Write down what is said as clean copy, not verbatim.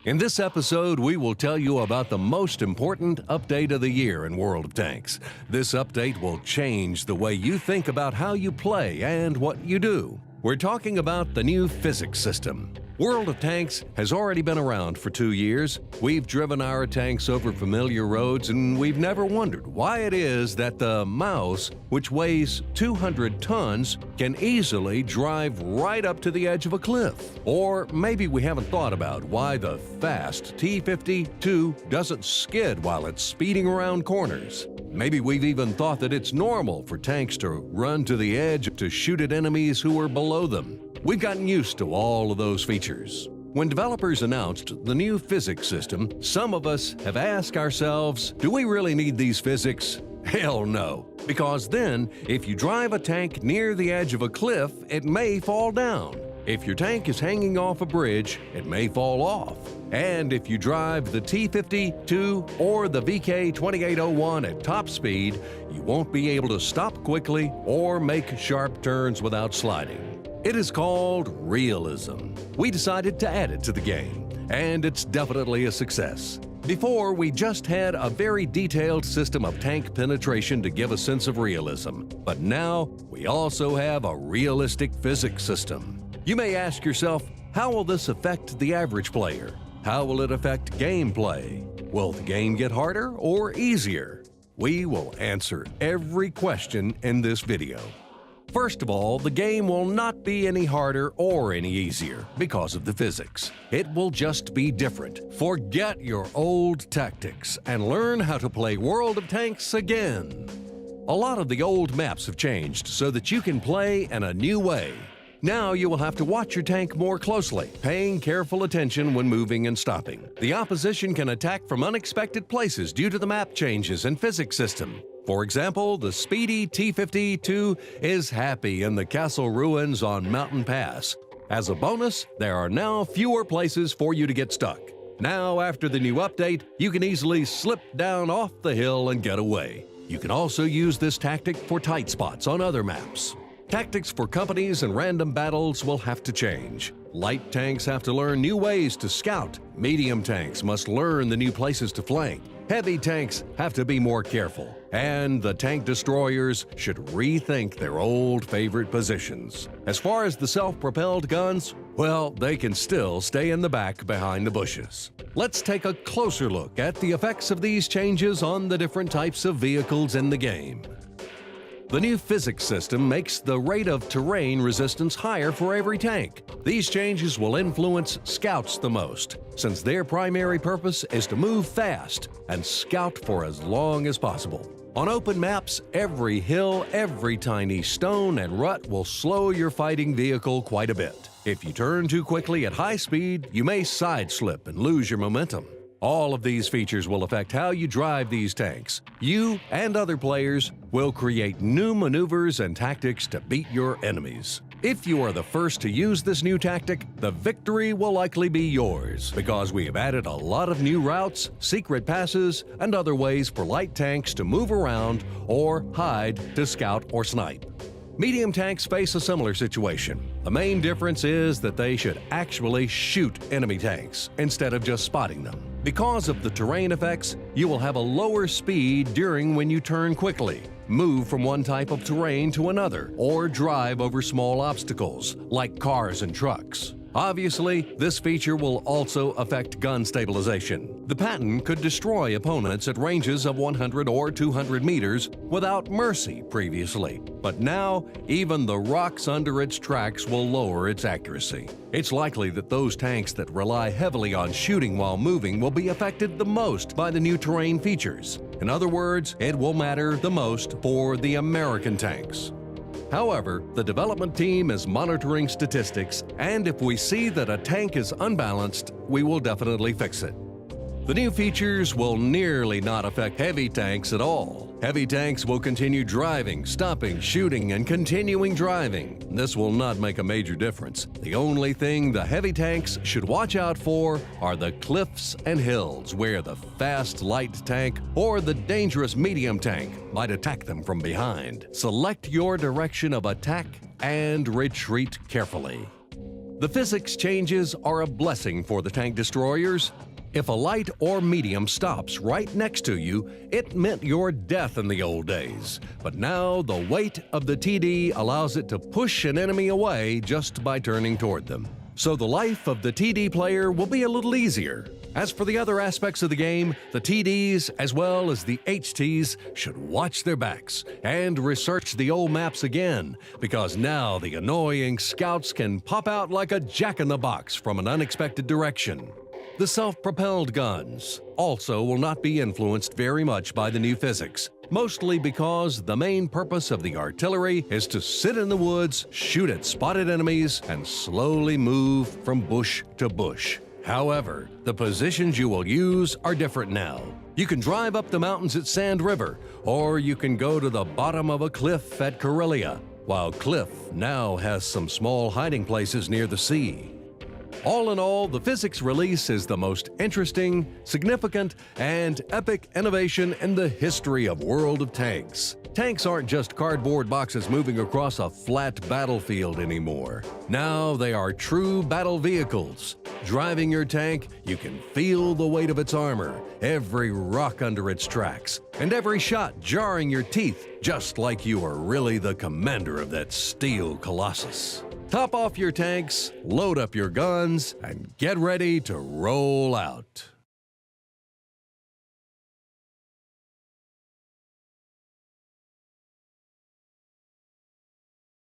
In this episode, we will tell you about the most important update of the year in World of Tanks. This update will change the way you think about how you play and what you do. We're talking about the new physics system. World of Tanks has already been around for 2 years. We've driven our tanks over familiar roads, and we've never wondered why it is that the mouse, which weighs 200 tons, can easily drive right up to the edge of a cliff. Or maybe we haven't thought about why the fast T-52 doesn't skid while it's speeding around corners. Maybe we've even thought that it's normal for tanks to run to the edge to shoot at enemies who are below them. We've gotten used to all of those features. When developers announced the new physics system, some of us have asked ourselves, do we really need these physics? Hell no. Because then, if you drive a tank near the edge of a cliff, it may fall down. If your tank is hanging off a bridge, it may fall off. And if you drive the T-52 or the VK-2801 at top speed, you won't be able to stop quickly or make sharp turns without sliding. It is called realism. We decided to add it to the game, and it's definitely a success. Before, we just had a very detailed system of tank penetration to give a sense of realism, but now we also have a realistic physics system. You may ask yourself, how will this affect the average player? How will it affect gameplay? Will the game get harder or easier? We will answer every question in this video. First of all, the game will not be any harder or any easier because of the physics. It will just be different. Forget your old tactics and learn how to play World of Tanks again. A lot of the old maps have changed so that you can play in a new way. Now you will have to watch your tank more closely, paying careful attention when moving and stopping. The opposition can attack from unexpected places due to the map changes and physics system. For example, the speedy T-52 is happy in the castle ruins on Mountain Pass. As a bonus, there are now fewer places for you to get stuck. Now, after the new update, you can easily slip down off the hill and get away. You can also use this tactic for tight spots on other maps. Tactics for companies and random battles will have to change. Light tanks have to learn new ways to scout. Medium tanks must learn the new places to flank. Heavy tanks have to be more careful. And the tank destroyers should rethink their old favorite positions. As far as the self-propelled guns, well, they can still stay in the back behind the bushes. Let's take a closer look at the effects of these changes on the different types of vehicles in the game. The new physics system makes the rate of terrain resistance higher for every tank. These changes will influence scouts the most, since their primary purpose is to move fast and scout for as long as possible. On open maps, every hill, every tiny stone and rut will slow your fighting vehicle quite a bit. If you turn too quickly at high speed, you may side slip and lose your momentum. All of these features will affect how you drive these tanks. You and other players will create new maneuvers and tactics to beat your enemies. If you are the first to use this new tactic, the victory will likely be yours, because we have added a lot of new routes, secret passes, and other ways for light tanks to move around or hide to scout or snipe. Medium tanks face a similar situation. The main difference is that they should actually shoot enemy tanks instead of just spotting them. Because of the terrain effects, you will have a lower speed during when you turn quickly, move from one type of terrain to another, or drive over small obstacles, like cars and trucks. Obviously, this feature will also affect gun stabilization. The pattern could destroy opponents at ranges of 100 or 200 meters without mercy previously, but now even the rocks under its tracks will lower its accuracy. It's likely that those tanks that rely heavily on shooting while moving will be affected the most by the new terrain features. In other words, it will matter the most for the American tanks. However, the development team is monitoring statistics, and if we see that a tank is unbalanced, we will definitely fix it. The new features will nearly not affect heavy tanks at all. Heavy tanks will continue driving, stopping, shooting, and continuing driving. This will not make a major difference. The only thing the heavy tanks should watch out for are the cliffs and hills where the fast light tank or the dangerous medium tank might attack them from behind. Select your direction of attack and retreat carefully. The physics changes are a blessing for the tank destroyers. If a light or medium stops right next to you, it meant your death in the old days. But now the weight of the TD allows it to push an enemy away just by turning toward them. So the life of the TD player will be a little easier. As for the other aspects of the game, the TDs as well as the HTs should watch their backs and research the old maps again, because now the annoying scouts can pop out like a jack-in-the-box from an unexpected direction. The self-propelled guns also will not be influenced very much by the new physics, mostly because the main purpose of the artillery is to sit in the woods, shoot at spotted enemies, and slowly move from bush to bush. However, the positions you will use are different now. You can drive up the mountains at Sand River, or you can go to the bottom of a cliff at Corellia, while Cliff now has some small hiding places near the sea. All in all, the physics release is the most interesting, significant, and epic innovation in the history of World of Tanks. Tanks aren't just cardboard boxes moving across a flat battlefield anymore. Now they are true battle vehicles. Driving your tank, you can feel the weight of its armor, every rock under its tracks, and every shot jarring your teeth, just like you are really the commander of that steel colossus. Top off your tanks, load up your guns, and get ready to roll out.